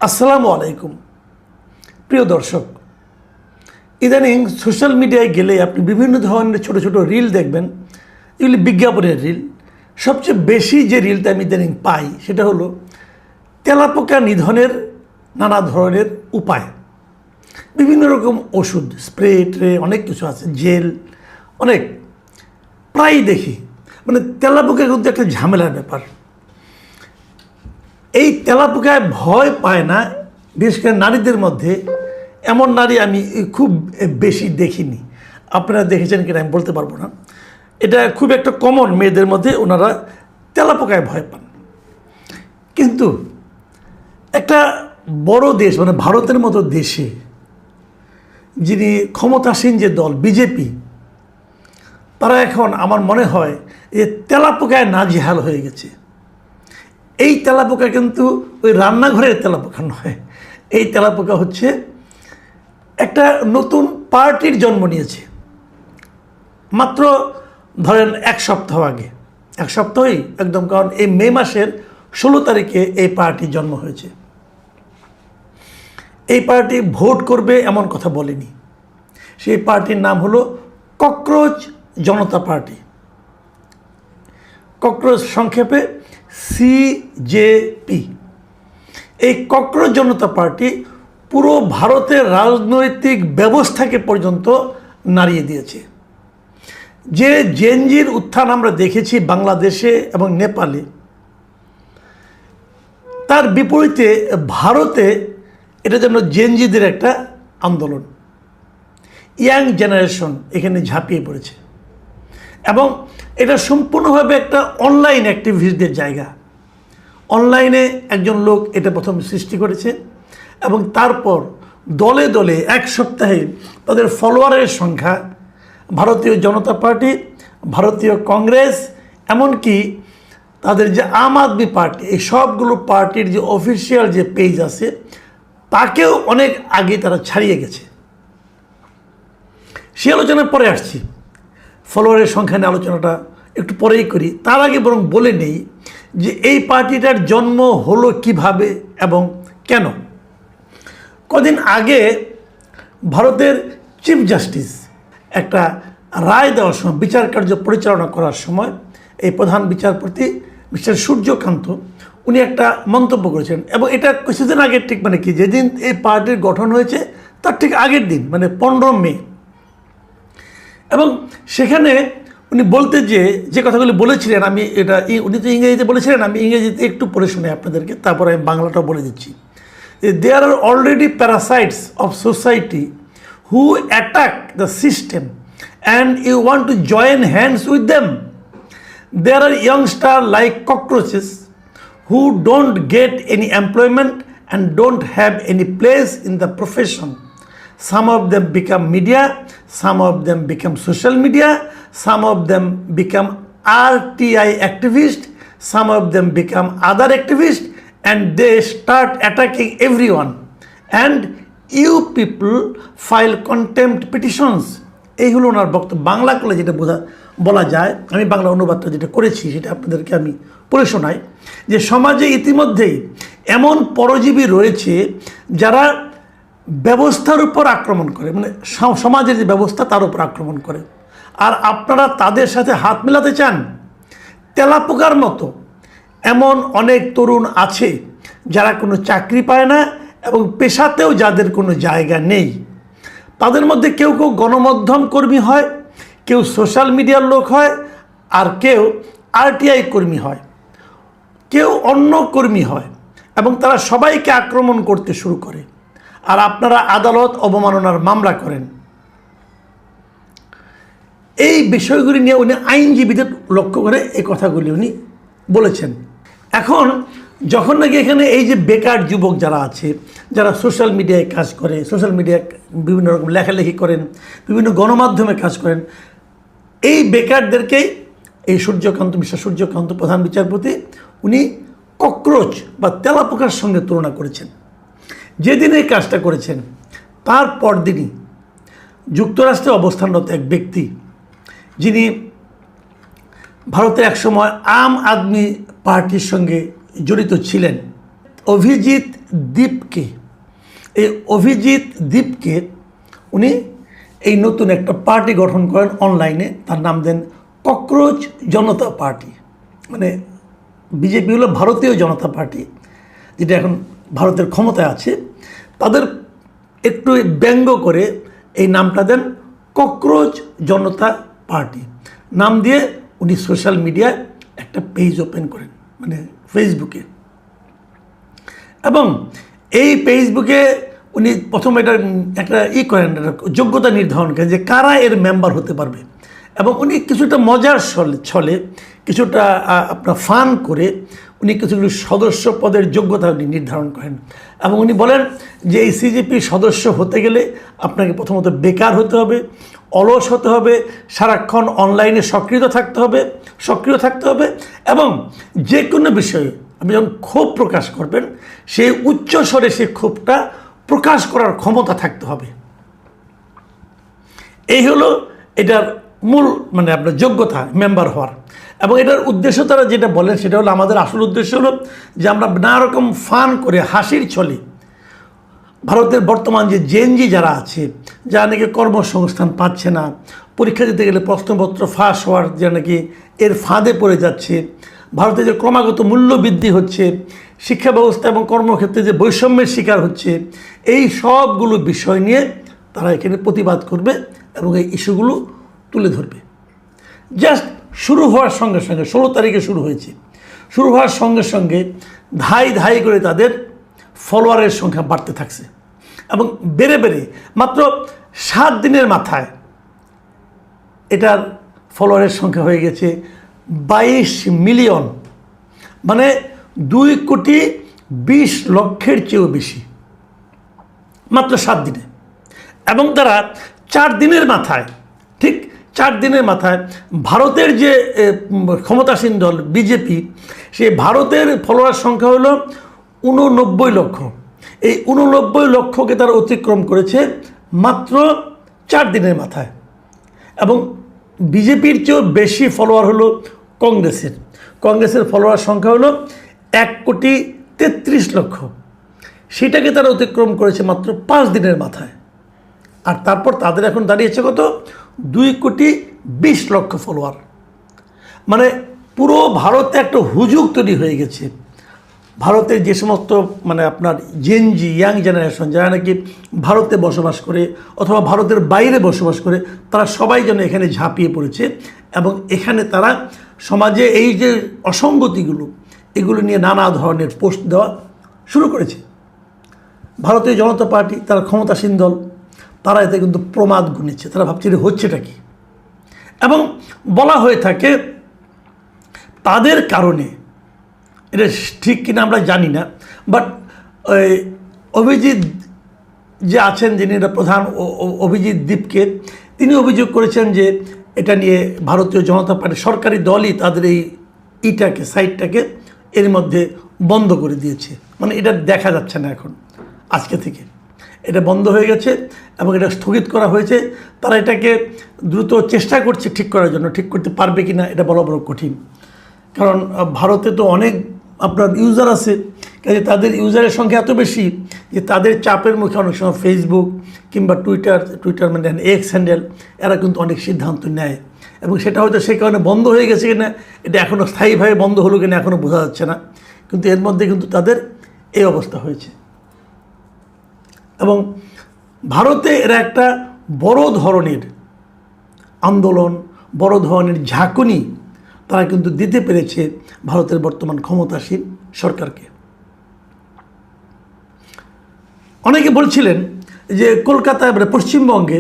আসসালামু আলাইকুম প্রিয় দর্শক, ইদানিং সোশ্যাল মিডিয়ায় গেলে আপনি বিভিন্ন ধরনের ছোট ছোট রিল দেখবেন। এগুলি বিজ্ঞাপনের রিল। সবচেয়ে বেশি যে রিলটা আমি ইদানিং পাই সেটা হলো তেলাপোকা নিধনের নানা ধরনের উপায়। বিভিন্ন রকম ওষুধ, স্প্রে ট্রে, অনেক কিছু আছে, জেল, অনেক প্রায় দেখি। মানে তেলাপোকা কিন্তু একটা ঝামেলার ব্যাপার। এই তেলাপোকায় ভয় পায় না, বিশেষ করে নারীদের মধ্যে। এমন নারী আমি খুব বেশি দেখিনি। আপনারা দেখেছেন কিনা আমি বলতে পারবো না। এটা খুব একটা কমন, মেয়েদের মধ্যে ওনারা তেলাপোকায় ভয় পান। কিন্তু একটা বড় দেশ মানে ভারতের মতো দেশে যিনি ক্ষমতাসীন যে দল বিজেপি, তারা এখন আমার মনে হয় যে তেলাপোকায় নাজেহাল হয়ে গেছে। এই তেলাপোকা কিন্তু ওই রান্নাঘরের তেলাপোকা নয়। এই তেলাপোকা হচ্ছে একটা নতুন পার্টির জন্ম নিয়েছে মাত্র ধরেন এক সপ্তাহ আগে। এক সপ্তাহই একদম, কারণ এই মে মাসের 16 তারিখে এই পার্টির জন্ম হয়েছে। এই পার্টি ভোট করবে এমন কথা বলেনি। সেই পার্টির নাম হলো ককরোচ জনতা পার্টি। ককরোচ সংক্ষেপে CJP। এই ককরোচ জনতা পার্টি পুরো ভারতের রাজনৈতিক ব্যবস্থাকে পর্যন্ত নাড়িয়ে দিয়েছে। যে জেনজির উত্থান আমরা দেখেছি বাংলাদেশে এবং নেপালে, তার বিপরীতে ভারতে এটা যেন জেনজিদের একটা আন্দোলন। ইয়াং জেনারেশন এখানে ঝাঁপিয়ে পড়েছে এবং এটা সম্পূর্ণভাবে একটা অনলাইন অ্যাক্টিভিস্টদের জায়গা। অনলাইনে একজন লোক এটা প্রথম সৃষ্টি করেছে এবং তারপর দলে দলে এক সপ্তাহে তাদের ফলোয়ারের সংখ্যা ভারতীয় জনতা পার্টি, ভারতীয় কংগ্রেস, এমনকি তাদের যে আম আদমি পার্টি, এই সবগুলো পার্টির যে অফিসিয়াল যে পেজ আছে তাকেও অনেক আগে তারা ছাড়িয়ে গেছে। সে আলোচনার পরে আসছি। ফলোয়ারের সংখ্যা নিয়ে আলোচনাটা একটু পরেই করি। তার আগে বরং বলে নেই যে এই পার্টিটার জন্ম হলো কিভাবে এবং কেন। কদিন আগে ভারতের চিফ জাস্টিস একটা রায় দেওয়ার সময়, বিচার কার্য পরিচালনা করার সময়, এই প্রধান বিচারপতি মিস্টার সূর্যকান্ত উনি একটা মন্তব্য করেছেন। এবং এটা কিছুদিন আগের, ঠিক মানে কি যেদিন এই পার্টির গঠন হয়েছে তার ঠিক আগের দিন, মানে 15 মে। এবং সেখানে উনি বলতে যে কথাগুলি বলেছিলেন, আমি এটা উনি তো ইংরেজিতে বলেছিলেন, আমি ইংরেজিতে একটু পড়ে শুনে আপনাদেরকে, তারপরে আমি বাংলাটাও বলে দিচ্ছি। There are already parasites of society who attack the system and you want to join hands with them. There are youngster like cockroaches who don't get any employment and don't have any place in the profession. Some of them become media, some of them become social media, some of them become RTI activists, some of them become other activists, and they start attacking everyone. And you people file contempt petitions. এই হলো ওনার বক্তব্য। বাংলা করলে যেটা বলা যায়, আমি বাংলা অনুবাদটা যেটা করেছি সেটা আপনাদেরকে আমি পড়ে শোনাই, যে সমাজে ইতিমধ্যেই এমন পরজীবী রয়েছে যারা ব্যবস্থার উপর আক্রমণ করে, মানে সমাজের যে ব্যবস্থা তার উপর আক্রমণ করে। আর আপনারা তাদের সাথে হাত মেলাতে চান। তেলাপোকার মতো এমন অনেক তরুণ আছে যারা কোনো চাকরি পায় না এবং পেশাতেও যাদের কোনো জায়গা নেই। তাদের মধ্যে কেউ কেউ গণমাধ্যম কর্মী হয়, কেউ সোশ্যাল মিডিয়ার লোক হয়, আর কেউ RTI কর্মী হয়, কেউ অন্য কর্মী হয়, এবং তারা সবাইকে আক্রমণ করতে শুরু করে। আর আপনারা আদালত অবমাননার মামলা করেন। এই বিষয়গুলি নিয়ে উনি আইনজীবীদের লক্ষ্য করে এই কথাগুলি উনি বলেছেন। এখন যখন নাকি এখানে এই যে বেকার যুবক যারা আছে, যারা সোশ্যাল মিডিয়ায় কাজ করে, সোশ্যাল মিডিয়ায় বিভিন্ন রকম লেখালেখি করেন, বিভিন্ন গণমাধ্যমে কাজ করেন, এই বেকারদেরকেই এই মিস্টার সূর্যকান্ত প্রধান বিচারপতি উনি ককরোচ বা তেলাপোকার সঙ্গে তুলনা করেছেন। যেদিন এই কাজটা করেছেন তার পরদিনই যুক্তরাষ্ট্রে অবস্থানরত এক ব্যক্তি, যিনি ভারতের একসময় আম আদমি পার্টির সঙ্গে জড়িত ছিলেন, অভিজিৎ দীপকে, এই অভিজিৎ দীপকে উনি এই নতুন একটা পার্টি গঠন করেন অনলাইনে, তার নাম দেন ককরোচ জনতা পার্টি। মানে বিজেপি হলো ভারতীয় জনতা পার্টি, যেটা এখন ভারতের ক্ষমতায় আছে, তাদের একটু ব্যঙ্গ করে এই নামটা দেন ককরোচ জনতা পার্টি। নাম দিয়ে উনি সোশ্যাল মিডিয়ায় একটা পেজ ওপেন করেন, মানে ফেসবুকে। এবং এই ফেসবুকে উনি প্রথম এটা একটা করেন, যোগ্যতা নির্ধারণ করেন যে কারা এর মেম্বার হতে পারবে। এবং উনি কিছুটা মজার ছলে কিছুটা আপনার ফান করে উনি কিছুগুলো সদস্য পদের যোগ্যতা উনি নির্ধারণ করেন। এবং উনি বলেন যে এই সিজেপির সদস্য হতে গেলে আপনাকে প্রথমত বেকার হতে হবে, অলস হতে হবে, সারাক্ষণ অনলাইনে সক্রিয় থাকতে হবে এবং যে কোনো বিষয়ে আপনি যখন ক্ষোভ প্রকাশ করবেন সেই উচ্চ স্বরে সেই ক্ষোভটা প্রকাশ করার ক্ষমতা থাকতে হবে। এই হলো এটার মূল মানে আপনার যোগ্যতা মেম্বার হওয়ার। এবং এটার উদ্দেশ্য তারা যেটা বলেন সেটা হলো, আমাদের আসল উদ্দেশ্য হলো যে আমরা নানা রকম ফান করে হাসির ছলে ভারতের বর্তমান যে জেনজি যারা আছে, যারা নাকি কর্মসংস্থান পাচ্ছে না, পরীক্ষা দিতে গেলে প্রশ্নপত্র ফাঁস হওয়ার যারা নাকি এর ফাঁদে পড়ে যাচ্ছে, ভারতে যে ক্রমাগত মূল্য বৃদ্ধি হচ্ছে, শিক্ষা ব্যবস্থা এবং কর্মক্ষেত্রে যে বৈষম্যের শিকার হচ্ছে, এই সবগুলো বিষয় নিয়ে তারা এখানে প্রতিবাদ করবে এবং এই ইস্যুগুলো তুলে ধরবে। জাস্ট শুরু হওয়ার সঙ্গে সঙ্গে 16 তারিখে শুরু হয়েছে, শুরু হওয়ার সঙ্গে সঙ্গে ধাই করে তাদের ফলোয়ারের সংখ্যা বাড়তে থাকছে এবং বেড়ে মাত্র 7 দিনের মাথায় এটার ফলোয়ারের সংখ্যা হয়ে গেছে 22 মিলিয়ন, মানে 2,20,00,000 চেয়েও বেশি মাত্র 7 দিনে। এবং তারা 4 দিনের মাথায়, ঠিক 4 দিনের মাথায় ভারতের যে ক্ষমতাসীন দল বিজেপি, সেই ভারতের ফলোয়ার সংখ্যা হলো 89 লক্ষ। এই 89 লক্ষকে তারা অতিক্রম করেছে মাত্র 4 দিনের মাথায়। এবং বিজেপির চেয়েও বেশি ফলোয়ার হলো কংগ্রেসের ফলোয়ার সংখ্যা হলো 1,33,00,000, সেটাকে তারা অতিক্রম করেছে মাত্র 5 দিনের মাথায়। আর তারপর তাদের এখন দাঁড়িয়েছে কত, 2,20,00,000 ফলোয়ার। মানে পুরো ভারতে একটা হুজুগ তৈরি হয়ে গেছে। ভারতের যে সমস্ত মানে আপনার জেনজি ইয়াং জেনারেশন যারা নাকি ভারতে বসবাস করে অথবা ভারতের বাইরে বসবাস করে, তারা সবাই যেন এখানে ঝাঁপিয়ে পড়েছে এবং এখানে তারা সমাজে এই যে অসঙ্গতিগুলো, এগুলো নিয়ে নানা ধরনের পোস্ট দেওয়া শুরু করেছে। ভারতীয় জনতা পার্টি, তারা ক্ষমতাসীন দল, তারা এতে কিন্তু প্রমাদ গুনেছে। তারা ভাবছে এটা হচ্ছেটা কি। এবং বলা হয়ে থাকে তাদের কারণে, এটা ঠিক কিনা আমরা জানি না, বাট অভিজিৎ যে আছেন, যিনি এটা প্রধান অভিজিৎ দীপকে, তিনি অভিযোগ করেছেন যে এটা নিয়ে ভারতীয় জনতা পার্টি সরকারি দলই তাদের এই সাইটটাকে এর মধ্যে বন্ধ করে দিয়েছে। মানে এটা দেখা যাচ্ছে না এখন, আজকে থেকে এটা বন্ধ হয়ে গেছে এবং এটা স্থগিত করা হয়েছে। তারা এটাকে দ্রুত চেষ্টা করছে ঠিক করার জন্য। ঠিক করতে পারবে কি না এটা বলা বড় কঠিন, কারণ ভারতে তো অনেক আপনার ইউজার আছে, কাজে তাদের ইউজারের সংখ্যা এত বেশি যে তাদের চাপের মুখে অনেক সময় ফেসবুক কিংবা টুইটার মানে এক্স হ্যান্ডেল, এরা কিন্তু অনেক সিদ্ধান্ত নেয় এবং সেটা হয়তো সেই কারণে বন্ধ হয়ে গেছে কিনা, এটা এখনও স্থায়ীভাবে বন্ধ হলো কিনা এখনও বোঝা যাচ্ছে না। কিন্তু এর মধ্যে কিন্তু তাদের এই অবস্থা হয়েছে। এবং ভারতে এরা একটা বড় ধরনের আন্দোলন, বড় ধরনের ঝাঁকুনি তারা কিন্তু দিতে পেরেছে ভারতের বর্তমান ক্ষমতাসীন সরকারকে। অনেকে বলছিলেন যে কলকাতায় পশ্চিমবঙ্গে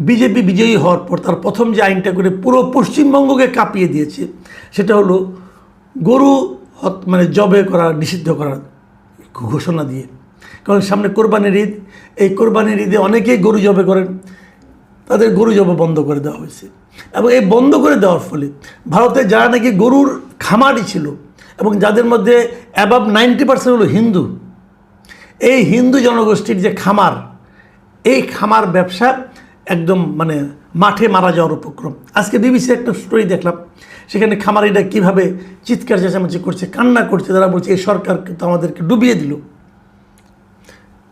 বিজেপি বিজয়ী হওয়ার পর তার প্রথম যে আইনটা করে পুরো পশ্চিমবঙ্গকে কাঁপিয়ে দিয়েছে, সেটা হলো গরু মানে জবে করা নিষিদ্ধ করার ঘোষণা দিয়ে। কারণ সামনে কোরবানির ঈদ, এই কোরবানির ঈদে অনেকেই গরু জবে করেন, তাদের গরু জবে বন্ধ করে দেওয়া হয়েছে। এবং এই বন্ধ করে দেওয়ার ফলে ভারতে যারা নাকি গরুর খামারই ছিল এবং যাদের মধ্যে অ্যাবাভ 90% হলো হিন্দু, এই হিন্দু জনগোষ্ঠীর যে খামার, এই খামার ব্যবসা একদম মানে মাঠে মারা যাওয়ার উপক্রম। আজকে বিবিসি একটা স্টোরি দেখলাম, সেখানে খামারিরা কীভাবে চিৎকার চেঁচামেচি করছে, কান্না করছে, তারা বলছে এই সরকার তো আমাদেরকে ডুবিয়ে দিল।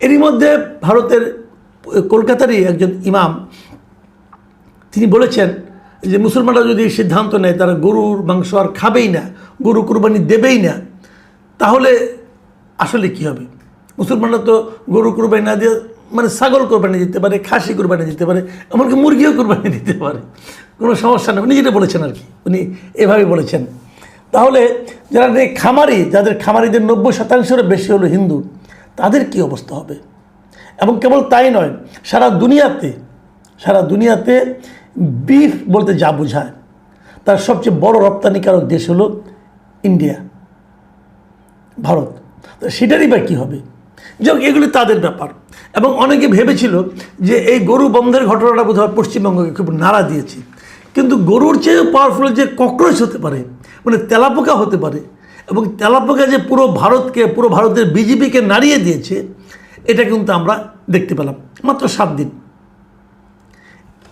এরই মধ্যে ভারতের কলকাতারই একজন ইমাম তিনি বলেছেন যে মুসলমানরা যদি সিদ্ধান্ত নেয় তারা গরুর মাংস আর খাবেই না, গরু কুরবানি দেবেই না, তাহলে আসলে কি হবে? মুসলমানরা তো গরু কুরবানি না দিয়ে মানে ছাগল কোরবানি দিতে পারে, খাসি কোরবানি দিতে পারে, এমনকি মুরগিও কোরবানি দিতে পারে, কোনো সমস্যা নেই। উনি যেটা বলেছেন আর কি, উনি এভাবে বলেছেন। তাহলে যারা খামারি, যাদের খামারিদের 90% বেশি হলো হিন্দু, তাদের কি অবস্থা হবে? এবং কেবল তাই নয়, সারা দুনিয়াতে বিফ বলতে যা বোঝায় তার সবচেয়ে বড় রপ্তানিকারক দেশ হলো ইন্ডিয়া, ভারত। তো সেটারই বা কী হবে? যাক, এগুলি তাদের ব্যাপার। এবং অনেকে ভেবেছিল যে এই গরু বন্ধের ঘটনাটা বোধহয় পশ্চিমবঙ্গকে খুব নাড়া দিয়েছে, কিন্তু গরুর চেয়েও পাওয়ারফুল যে ককরোচ হতে পারে, মানে তেলাপোকা হতে পারে, এবং তেলাপোকা যে পুরো ভারতের বিজেপিকে নাড়িয়ে দিয়েছে, এটা কিন্তু আমরা দেখতে পেলাম মাত্র 7 দিন।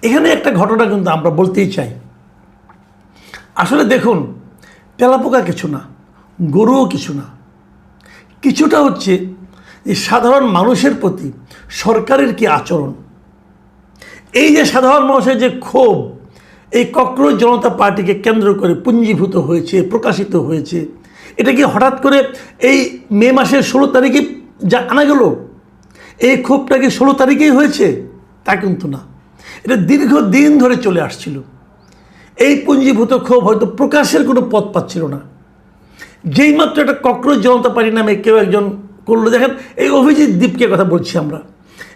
এখানে একটা ঘটনা কিন্তু আমরা বলতেই চাই। আসলে দেখুন, তেলাপোকা কিছু না, গরুও কিছু না, কিছুটা হচ্ছে যে সাধারণ মানুষের প্রতি সরকারের কি আচরণ। এই যে সাধারণ মানুষের যে ক্ষোভ এই ককরোচ জনতা পার্টিকে কেন্দ্র করে পুঞ্জীভূত হয়েছে, প্রকাশিত হয়েছে, এটা কি হঠাৎ করে এই মে মাসের 16 তারিখে যা আনা গেল? এই ক্ষোভটা কি 16 তারিখেই হয়েছে? তা কিন্তু না, এটা দীর্ঘদিন ধরে চলে আসছিল। এই পুঞ্জীভূত ক্ষোভ হয়তো প্রকাশের কোনো পথ পাচ্ছিল না। যেই মাত্র একটা ককরোচ জনতা পার্টি নামে কেউ একজন করলো, দেখেন এই অভিজিৎ দীপকে কথা বলছি আমরা,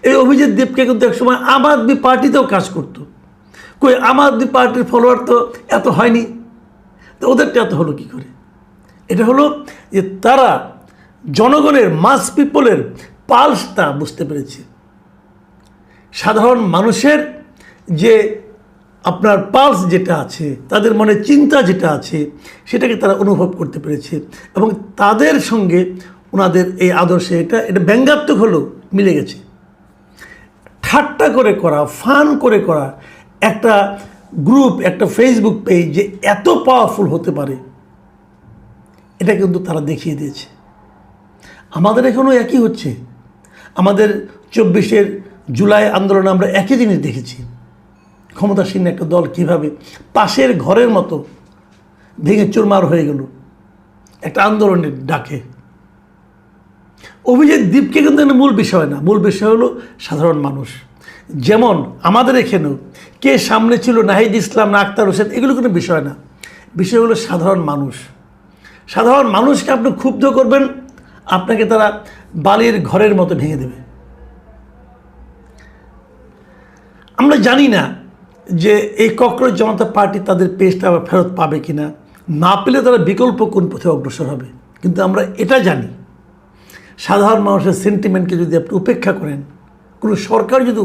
এই অভিজিৎ দীপকে কিন্তু একসময় আম আদমি পার্টিতেও কাজ করতো। কই আম আদমি পার্টির ফলোয়ার তো এত হয়নি, তো ওদেরটা এত হলো কী করে? এটা হলো যে তারা জনগণের, মাস পিপলের পালসটা বুঝতে পেরেছে। সাধারণ মানুষের যে আপনার পালস যেটা আছে, তাদের মনে চিন্তা যেটা আছে, সেটাকে তারা অনুভব করতে পেরেছে, এবং তাদের সঙ্গে ওনাদের এই আদর্শে এটা ব্যঙ্গাত্মক হলেও মিলে গেছে। ঠাট্টা করে করা, ফান করে করা একটা গ্রুপ, একটা ফেসবুক পেজ যে এত পাওয়ারফুল হতে পারে, এটা কিন্তু তারা দেখিয়ে দিয়েছে। আমাদের এখনও একই হচ্ছে। আমাদের 24 জুলাই আন্দোলনে আমরা একই জিনিস দেখেছি। ক্ষমতাসীন একটা দল কীভাবে পাশের ঘরের মতো ভেঙে চুরমার হয়ে গেল একটা আন্দোলনের ডাকে। অভিজিৎ দীপকে কিন্তু মূল বিষয় না, মূল বিষয় হলো সাধারণ মানুষ। যেমন আমাদের এখানেও কে সামনে ছিল, নাহিদ ইসলাম না আক্তার হোসেন, এগুলো কোনো বিষয় না, বিষয় হলো সাধারণ মানুষ। সাধারণ মানুষকে আপনি ক্ষুব্ধ করবেন, আপনাকে তারা বালির ঘরের মতো ভেঙে দেবে। আমরা জানি না যে এই ককরোচ জনতা পার্টি তাদের পেজটা আবার ফেরত পাবে কিনা, না পেলে তারা বিকল্প কোন পথে অগ্রসর হবে। কিন্তু আমরা এটা জানি, সাধারণ মানুষের সেন্টিমেন্টকে যদি আপনি উপেক্ষা করেন, কোনো সরকার যদি